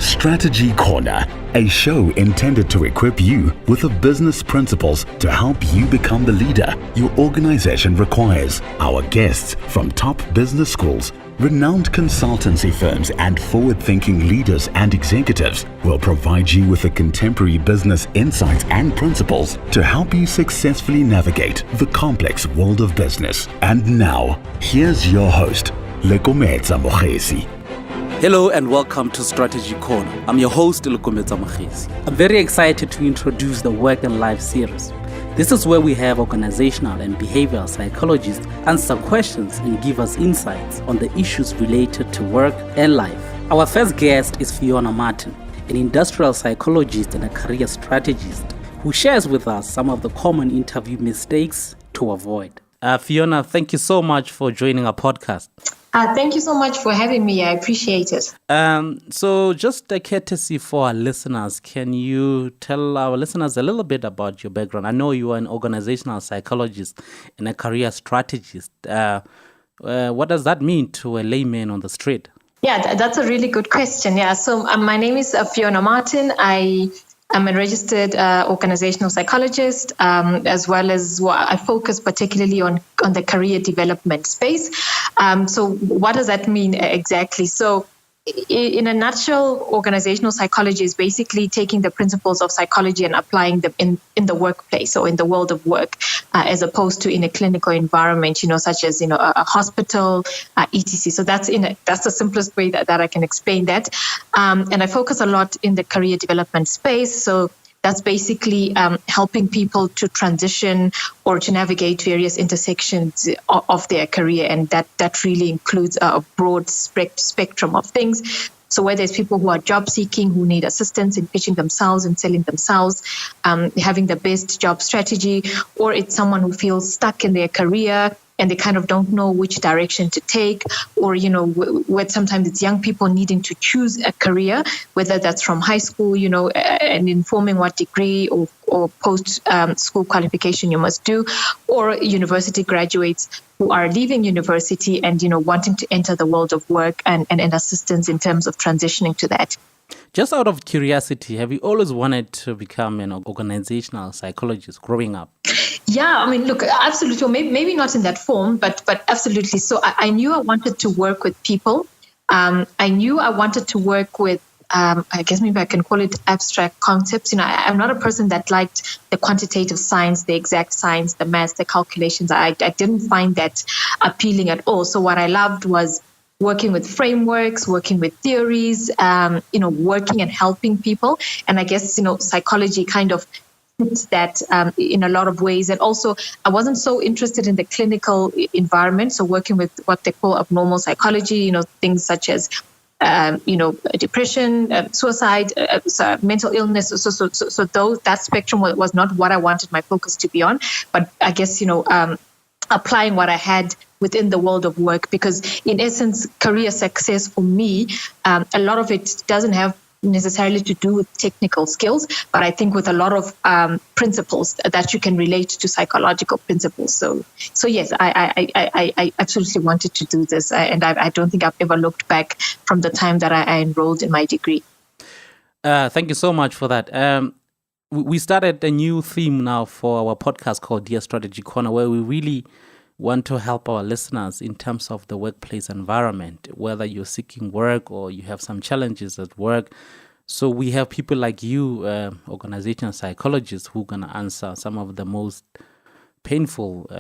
Strategy Corner, a show intended to equip you with the business principles to help you become the leader your organization requires. Our guests from top business schools, renowned consultancy firms, and forward-thinking leaders and executives will provide you with the contemporary business insights and principles to help you successfully navigate the complex world of business. And now, here's your host, Lekometsa Mogesi. Hello and welcome to Strategy Corner. I'm your host, Lekometsa Mogesi. I'm very excited to introduce the Work and Life series. This is where we have organizational and behavioral psychologists answer questions and give us insights on the issues related to work and life. Our first guest is Phiona Martin, an industrial psychologist and a career strategist who shares with us some of the common interview mistakes to avoid. Phiona, thank you so much for joining our podcast. Thank you so much for having me. I appreciate it. So just a courtesy for our listeners, can you tell our listeners a little bit about your background? I know you are an organizational psychologist and a career strategist. What does that mean to a layman on the street? Yeah, that's a really good question. Yeah, so my name is Phiona Martin. I'm a registered organizational psychologist, as well as I focus particularly on the career development space. So what does that mean exactly? So in a nutshell, organizational psychology is basically taking the principles of psychology and applying them in the workplace or in the world of work, as opposed to in a clinical environment, such as, a hospital, etc. So that's the simplest way that I can explain that. And I focus a lot in the career development space. So that's basically helping people to transition or to navigate various intersections of their career. And that really includes a broad spectrum of things. So whether it's people who are job seeking, who need assistance in pitching themselves and selling themselves, having the best job strategy, or it's someone who feels stuck in their career and they kind of don't know which direction to take, or, where sometimes it's young people needing to choose a career, whether that's from high school, and informing what degree or post school qualification you must do, or university graduates who are leaving university and, wanting to enter the world of work and assistance in terms of transitioning to that. Just out of curiosity, have you always wanted to become an organizational psychologist growing up? Yeah, I mean, look, absolutely. Well, maybe not in that form, but absolutely. So I knew I wanted to work with people. I knew I wanted to work with, I guess maybe I can call it abstract concepts. I'm not a person that liked the quantitative science, the exact science, the maths, the calculations. I didn't find that appealing at all. So what I loved was working with frameworks, working with theories, working and helping people. And I guess, psychology kind of fits that in a lot of ways. And also, I wasn't so interested in the clinical environment. So working with what they call abnormal psychology, things such as, depression, suicide, mental illness. So that spectrum was not what I wanted my focus to be on. But I guess, applying what I had within the world of work, because in essence, career success for me, a lot of it doesn't have necessarily to do with technical skills, but I think with a lot of principles that you can relate to psychological principles. So yes, I absolutely wanted to do this, and I don't think I've ever looked back from the time that I enrolled in my degree. Thank you so much for that. We started a new theme now for our podcast called Dear Strategy Corner, where we really want to help our listeners in terms of the workplace environment, whether you're seeking work or you have some challenges at work. So we have people like you, organizational psychologists, who are going to answer some of the most painful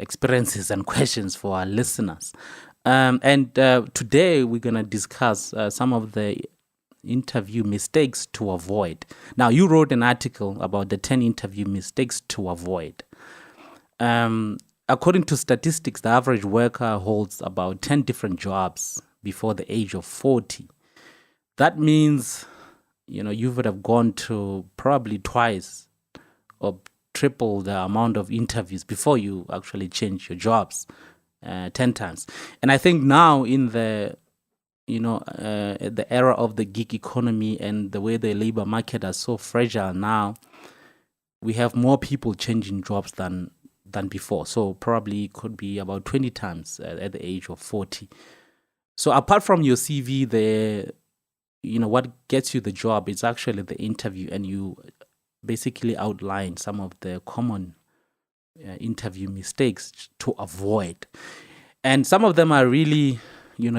experiences and questions for our listeners. And today we're going to discuss some of the interview mistakes to avoid. Now, you wrote an article about the 10 interview mistakes to avoid. According to statistics, the average worker holds about 10 different jobs before the age of 40. That means, you would have gone to probably twice or triple the amount of interviews before you actually change your jobs 10 times. And I think now in the era of the gig economy and the way the labor market is so fragile now, we have more people changing jobs than before. So probably could be about 20 times at the age of 40. So apart from your CV, what gets you the job is actually the interview, and you basically outline some of the common interview mistakes to avoid. And some of them are really,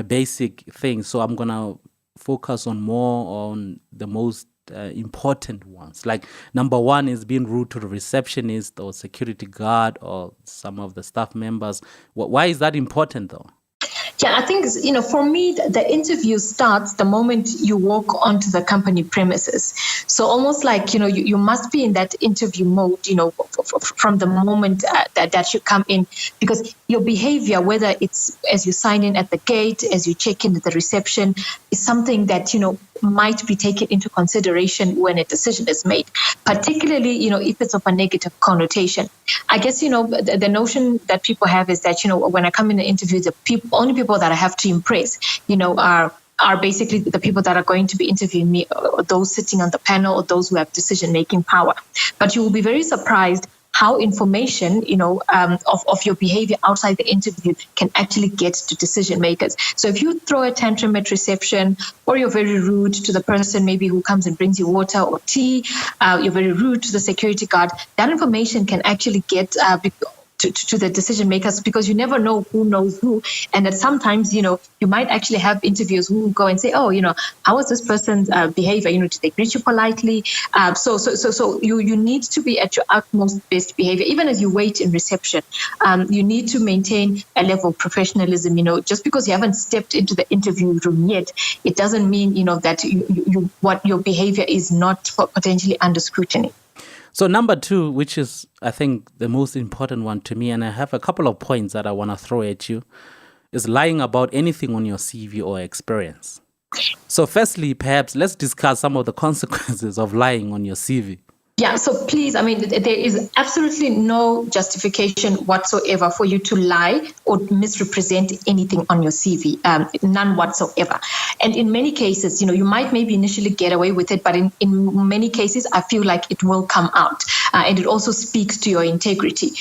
basic things. So I'm going to focus more on the most important ones. Like number one is being rude to the receptionist or security guard or some of the staff members. Why is that important though? Yeah, I think, for me, the interview starts the moment you walk onto the company premises. So almost like, you must be in that interview mode, from the moment that you come in, because your behavior, whether it's as you sign in at the gate, as you check in at the reception, is something that, might be taken into consideration when a decision is made, particularly, if it's of a negative connotation. I guess, the notion that people have is that, when I come in an interview, the only people that I have to impress, are basically the people that are going to be interviewing me, or those sitting on the panel, or those who have decision-making power. But you will be very surprised how information, of your behavior outside the interview can actually get to decision makers. So if you throw a tantrum at reception, or you're very rude to the person maybe who comes and brings you water or tea, you're very rude to the security guard, that information can actually get to the decision makers, because you never know who knows who. And that sometimes, you might actually have interviews who go and say, oh, how was this person's behavior? Did they greet you politely? So you need to be at your utmost best behavior. Even as you wait in reception, you need to maintain a level of professionalism. Just because you haven't stepped into the interview room yet, it doesn't mean, that what your behavior is not potentially under scrutiny. So number two, which is, I think, the most important one to me, and I have a couple of points that I want to throw at you, is lying about anything on your CV or experience. So firstly, perhaps let's discuss some of the consequences of lying on your CV. Yeah, so please, there is absolutely no justification whatsoever for you to lie or misrepresent anything on your CV, none whatsoever. And in many cases, you might maybe initially get away with it, but in many cases, I feel like it will come out. And it also speaks to your integrity.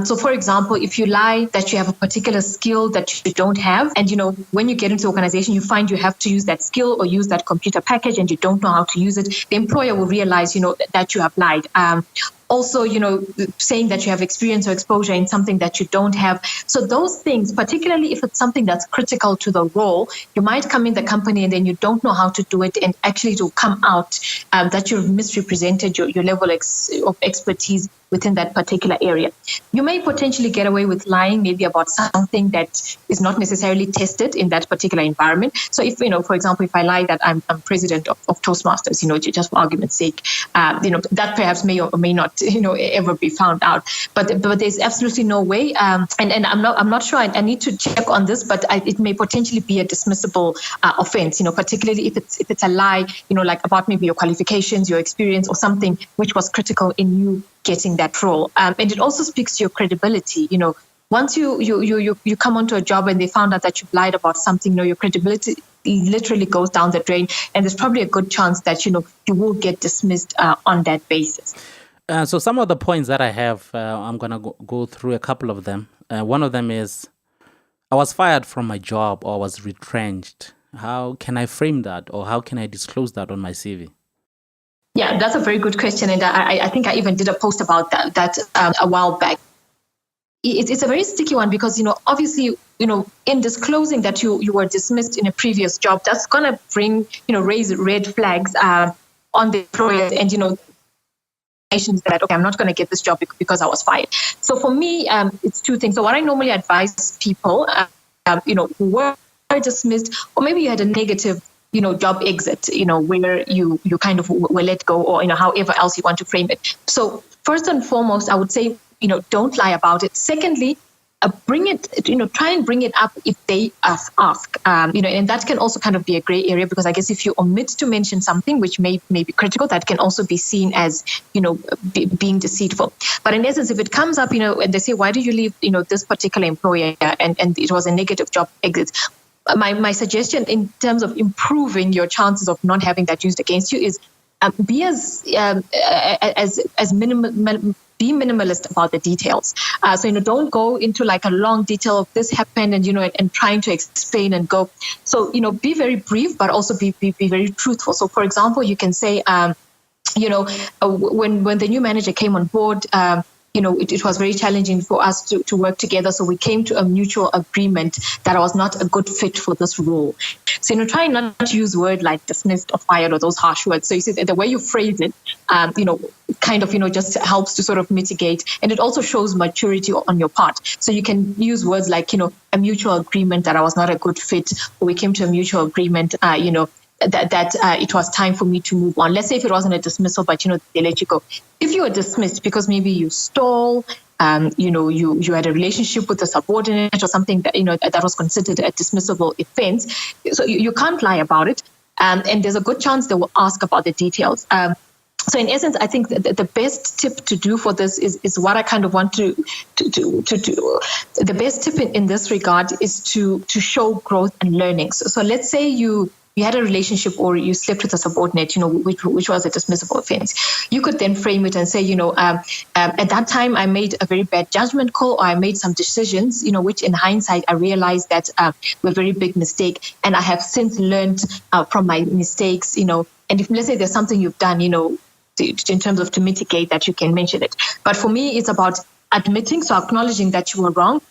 So for example, if you lie that you have a particular skill that you don't have, and when you get into the organization, you find you have to use that skill or use that computer package and you don't know how to use it, the employer will realize, that you have lied. Also, saying that you have experience or exposure in something that you don't have. So those things, particularly if it's something that's critical to the role, you might come in the company and then you don't know how to do it, and actually it will come out that you've misrepresented your level of expertise within that particular area. You may potentially get away with lying maybe about something that is not necessarily tested in that particular environment. So if, for example, if I lie that I'm president of Toastmasters, just for argument's sake, that perhaps may or may not, ever be found out. But there's absolutely no way. And I'm not sure. I need to check on this, but it may potentially be a dismissible offense, particularly if it's a lie, like about maybe your qualifications, your experience, or something which was critical in you getting that role. And it also speaks to your credibility. Once you come onto a job and they found out that you've lied about something, your credibility literally goes down the drain, and there's probably a good chance that you will get dismissed on that basis. So some of the points that I have, I'm gonna go through a couple of them. One of them is, I was fired from my job or was retrenched. How can I frame that, or how can I disclose that on my CV? Yeah, that's a very good question. And I think I even did a post about that a while back. It's a very sticky one because, obviously, in disclosing that you were dismissed in a previous job, that's going to raise red flags on the employers and, that, okay, I'm not going to get this job because I was fired. So for me, it's two things. So what I normally advise people, who were dismissed, or maybe you had a negative job exit, where you kind of were let go, or, however else you want to frame it. So first and foremost, I would say, don't lie about it. Secondly, bring it, try and bring it up if they ask, and that can also kind of be a gray area, because I guess if you omit to mention something which may be critical, that can also be seen as, being deceitful. But in essence, if it comes up, and they say, why did you leave, this particular employer, and it was a negative job exit, my suggestion in terms of improving your chances of not having that used against you is be be minimalist about the details. So, don't go into like a long detail of this happened and trying to explain and go. So, be very brief, but also be very truthful. So, for example, you can say, when the new manager came on board, it was very challenging for us to work together. So we came to a mutual agreement that I was not a good fit for this role. So, try not to use words like dismissed or fired or those harsh words. So you see the way you phrase it, just helps to sort of mitigate. And it also shows maturity on your part. So you can use words like, a mutual agreement that I was not a good fit, or we came to a mutual agreement, that it was time for me to move on. Let's say if it wasn't a dismissal, but they let you go. If you were dismissed because maybe you stole, you had a relationship with a subordinate or something that that was considered a dismissible offense, so you can't lie about it, and there's a good chance they will ask about the details. So in essence, I think the best tip to do for this is what I kind of want to do. The best tip in this regard is to show growth and learning. So let's say you had a relationship or you slept with a subordinate, which was a dismissible offense. You could then frame it and say, at that time I made a very bad judgment call, or I made some decisions, which in hindsight I realized that were a very big mistake. And I have since learned from my mistakes, and if let's say there's something you've done, in terms of to mitigate that, you can mention it. But for me, it's about admitting, so acknowledging that you were wrong,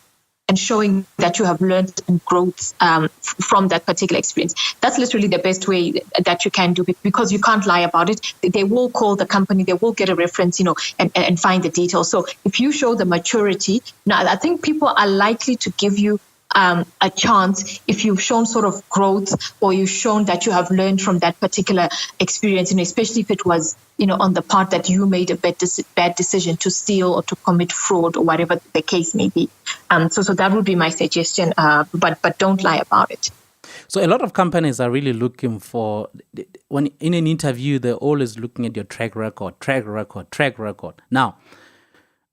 and showing that you have learned and growth from that particular experience. That's literally the best way that you can do it, because you can't lie about it. They will call the company, they will get a reference, and find the details. So if you show the maturity, now I think people are likely to give you a chance if you've shown sort of growth, or you've shown that you have learned from that particular experience, especially if it was, on the part that you made a bad decision to steal or to commit fraud or whatever the case may be. So that would be my suggestion, but don't lie about it. So a lot of companies are really looking for, when in an interview, they're always looking at your track record. Now,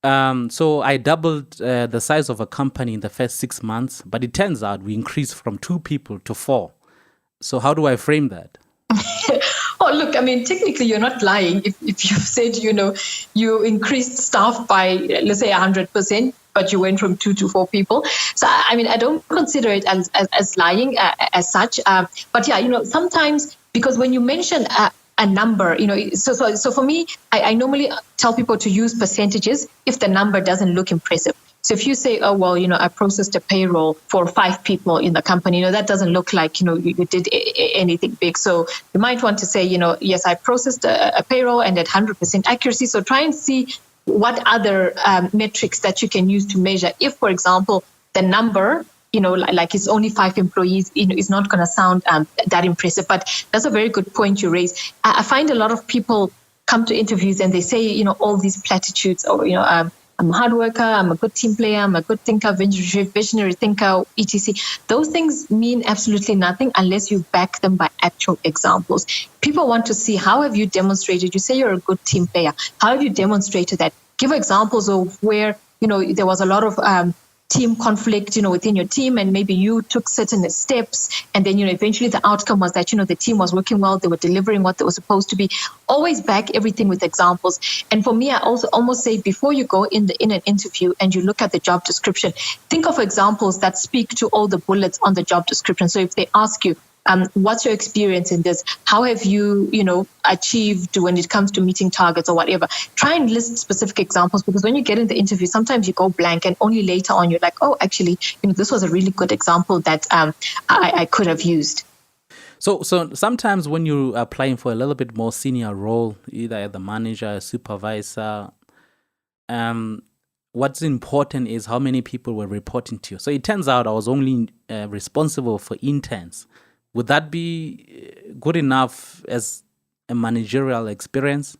so I doubled the size of a company in the first 6 months, but it turns out we increased from 2 people to 4. So how do I frame that? Oh, look, technically you're not lying if you've said, you increased staff by, let's say 100%, but you went from 2 to 4 people. So, I don't consider it as lying as such. But yeah, sometimes, because when you mention a number, so for me, I normally tell people to use percentages if the number doesn't look impressive. So if you say, oh, well, I processed a payroll for 5 people in the company, that doesn't look like, you did anything big. So you might want to say, yes, I processed a payroll and at 100% accuracy. So try and see what other metrics that you can use to measure. If, for example, the number, like it's only 5 employees, is not going to sound that impressive. But that's a very good point you raise. I find a lot of people come to interviews and they say, all these platitudes, or, I'm a hard worker, I'm a good team player, I'm a good thinker, visionary thinker, etc. Those things mean absolutely nothing unless you back them by actual examples. People want to see, how have you demonstrated? You say you're a good team player. How have you demonstrated that? Give examples of where, there was a lot of team conflict, within your team, and maybe you took certain steps, and then, eventually the outcome was that, the team was working well, they were delivering what they were supposed to be. Always back everything with examples. And for me, I also almost say, before you go in an interview and you look at the job description, think of examples that speak to all the bullets on the job description. So if they ask you, what's your experience in this? How have you, achieved when it comes to meeting targets or whatever? Try and list specific examples, because when you get in the interview, sometimes you go blank, and only later on you're like, oh, actually, this was a really good example that I could have used. So sometimes when you're applying for a little bit more senior role, either as the manager, a supervisor, what's important is how many people were reporting to you. So it turns out I was only responsible for interns. Would that be good enough as a managerial experience?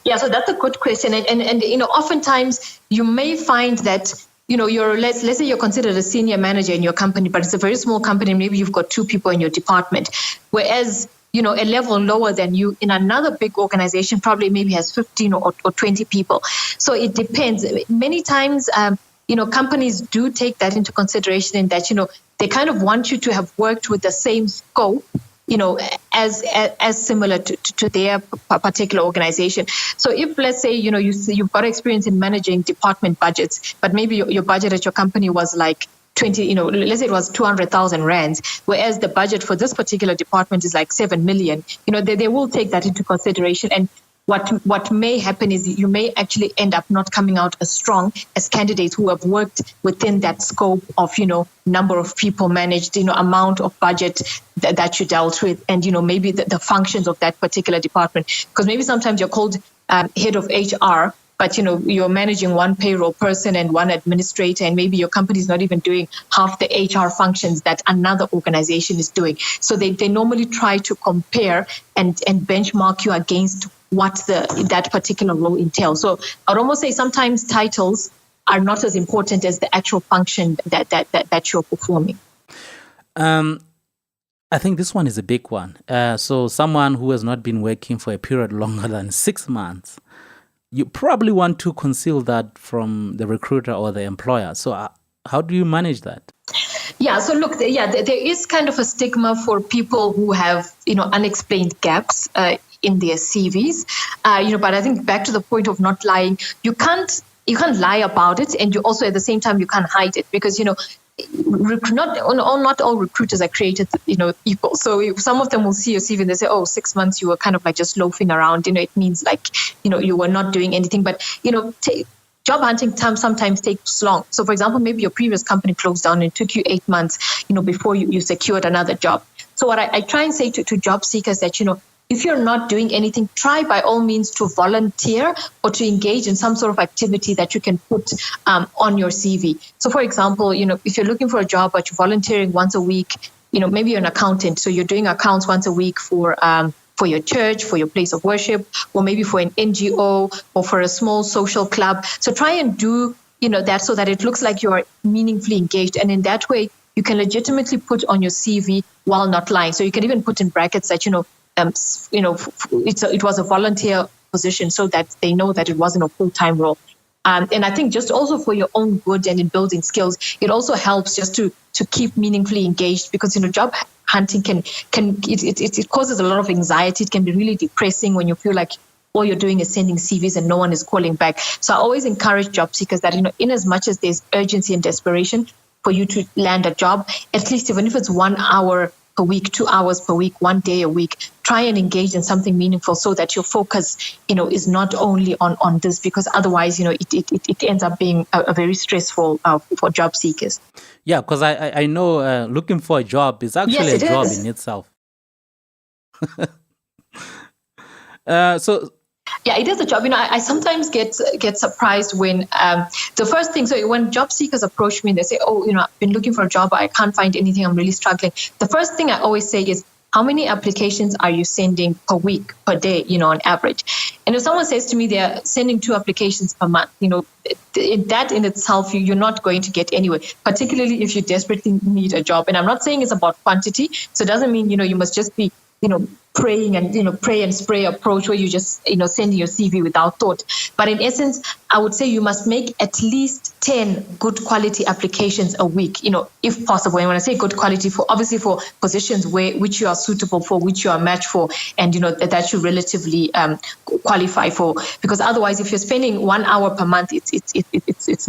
Yeah, so that's a good question. And oftentimes you may find that, you're, let's say you're considered a senior manager in your company, but it's a very small company. Maybe you've got 2 people in your department, whereas, a level lower than you in another big organization probably maybe has 15 or 20 people. So it depends. Many times, companies do take that into consideration, in that, they kind of want you to have worked with the same scope, as similar to their particular organization. So if, let's say, you've got experience in managing department budgets, but maybe your budget at your company was like 20, let's say it was 200,000 rands, whereas the budget for this particular department is like 7 million, they will take that into consideration. And what may happen is you may actually end up not coming out as strong as candidates who have worked within that scope of, number of people managed, amount of budget that you dealt with, and, maybe the functions of that particular department. Because maybe sometimes you're called head of HR, but, you're managing one payroll person and one administrator, and maybe your company is not even doing half the HR functions that another organization is doing. So they normally try to compare and benchmark you against what that particular role entails. So I'd almost say sometimes titles are not as important as the actual function that you're performing. I think this one is a big one. So someone who has not been working for a period longer than 6 months, you probably want to conceal that from the recruiter or the employer. So how do you manage that? Yeah, so look, there is kind of a stigma for people who have, unexplained gaps in their CVs, but I think back to the point of not lying, you can't lie about it, and you also at the same time you can't hide it, because not all recruiters are created equal. So if some of them will see your CV and they say, 6 months you were kind of like just loafing around, it means like you were not doing anything. But job hunting time sometimes takes long. So for example, maybe your previous company closed down and it took you 8 months before you secured another job. So what I try and say to job seekers that if you're not doing anything, try by all means to volunteer or to engage in some sort of activity that you can put on your CV. So for example, if you're looking for a job but you're volunteering once a week, maybe you're an accountant, so you're doing accounts once a week for your church, for your place of worship, or maybe for an NGO or for a small social club. So try and do that so that it looks like you're meaningfully engaged, and in that way you can legitimately put on your CV while not lying. So you can even put in brackets that it was a volunteer position, so that they know that it wasn't a full-time role. And I think just also for your own good and in building skills, it also helps just to keep meaningfully engaged, because job hunting it causes a lot of anxiety. It can be really depressing when you feel like all you're doing is sending CVs and no one is calling back. So I always encourage job seekers that in as much as there's urgency and desperation for you to land a job, at least even if it's 1 hour per week, 2 hours per week, 1 day a week, try and engage in something meaningful so that your focus, is not only on this, because otherwise, it ends up being a very stressful for job seekers. Yeah, because I know looking for a job is actually a job in itself. Yeah, it is a job. I sometimes get surprised when the first thing. So when job seekers approach me and they say, I've been looking for a job, I can't find anything, I'm really struggling. The first thing I always say is, how many applications are you sending per week, per day, on average? And if someone says to me they're sending 2 applications per month, that in itself, you're not going to get anywhere, particularly if you desperately need a job. And I'm not saying it's about quantity. So it doesn't mean, you must just be, praying and, pray and spray approach where you just, sending your CV without thought. But in essence, I would say you must make at least 10 good quality applications a week, if possible. And when I say good quality, for positions which you are suitable for, which you are matched for, and, that you relatively qualify for. Because otherwise, if you're spending 1 hour per month, it's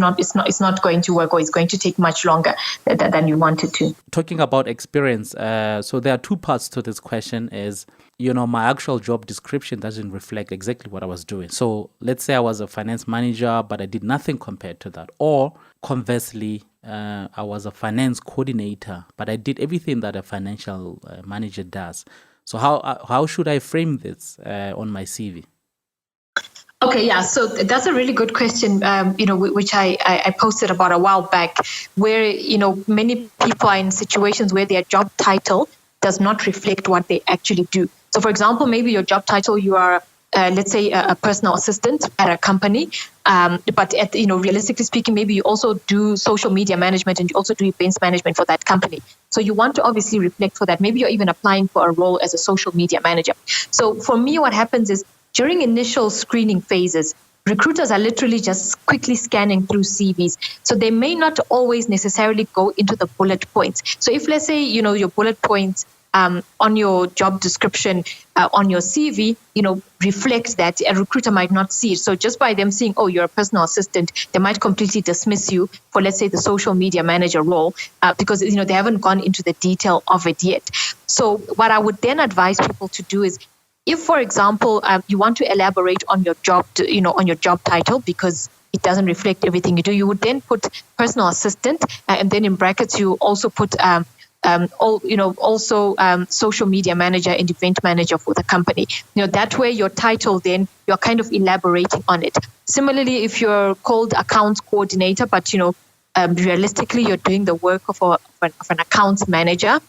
not going to work, or it's going to take much longer than you wanted to. Talking about experience, so there are 2 parts to this question. Is my actual job description doesn't reflect exactly what I was doing. So let's say I was a finance manager, but I did nothing compared to that. Or conversely, I was a finance coordinator, but I did everything that a financial manager does. So how should I frame this on my CV? Okay, yeah. So that's a really good question, which I posted about a while back, where, many people are in situations where their job title does not reflect what they actually do. So for example, maybe your job title, you are, let's say, a personal assistant at a company, but realistically speaking, maybe you also do social media management and you also do events management for that company. So you want to obviously reflect for that. Maybe you're even applying for a role as a social media manager. So for me, what happens is during initial screening phases, recruiters are literally just quickly scanning through CVs. So they may not always necessarily go into the bullet points. So if, let's say, your bullet points on your job description, on your CV, reflects that. A recruiter might not see it. So just by them seeing, oh, you're a personal assistant, they might completely dismiss you for, let's say, the social media manager role, because they haven't gone into the detail of it yet. So what I would then advise people to do is, if, for example, you want to elaborate on your job, on your job title, because it doesn't reflect everything you do, you would then put personal assistant, and then in brackets you also put social media manager and event manager for the company. That way your title, then you're kind of elaborating on it. Similarly, if you're called accounts coordinator, but realistically you're doing the work of an accounts manager,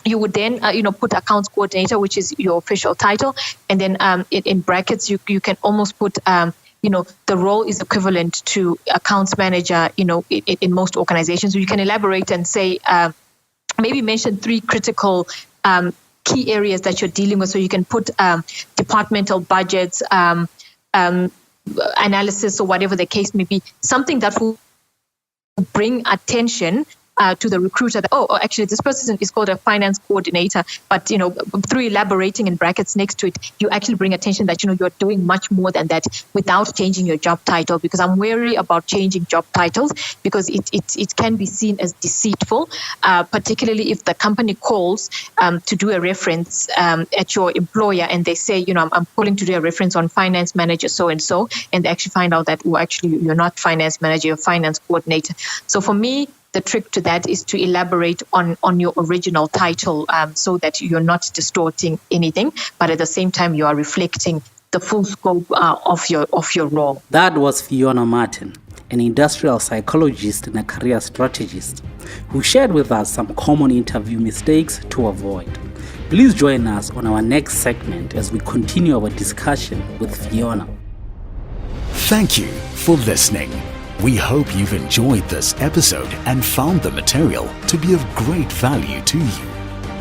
you would then put accounts coordinator, which is your official title, and then in brackets you can almost put the role is equivalent to accounts manager in most organizations. So you can elaborate and say, maybe mention 3 critical key areas that you're dealing with. So you can put departmental budgets, analysis, or whatever the case may be, something that will bring attention to the recruiter that, actually this person is called a finance coordinator, but through elaborating in brackets next to it, you actually bring attention that you're doing much more than that without changing your job title. Because I'm wary about changing job titles, because it can be seen as deceitful, particularly if the company calls to do a reference at your employer, and they say, I'm calling to do a reference on finance manager so and so, and they actually find out that, actually you're not finance manager, you're finance coordinator. So for me, the trick to that is to elaborate on your original title, so that you're not distorting anything, but at the same time you are reflecting the full scope of your role. That was Phiona Martin, an industrial psychologist and a career strategist, who shared with us some common interview mistakes to avoid. Please join us on our next segment as we continue our discussion with Phiona. Thank you for listening. We hope you've enjoyed this episode and found the material to be of great value to you.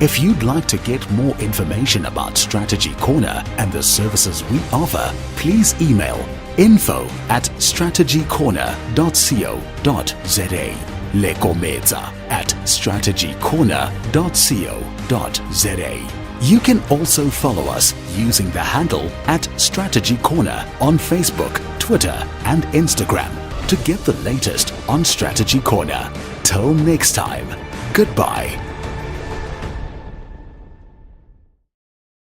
If you'd like to get more information about Strategy Corner and the services we offer, please email info@strategycorner.co.za, lekomeza@strategycorner.co.za. You can also follow us using the handle @Strategy Corner on Facebook, Twitter, and Instagram to get the latest on Strategy Corner. Till next time, goodbye.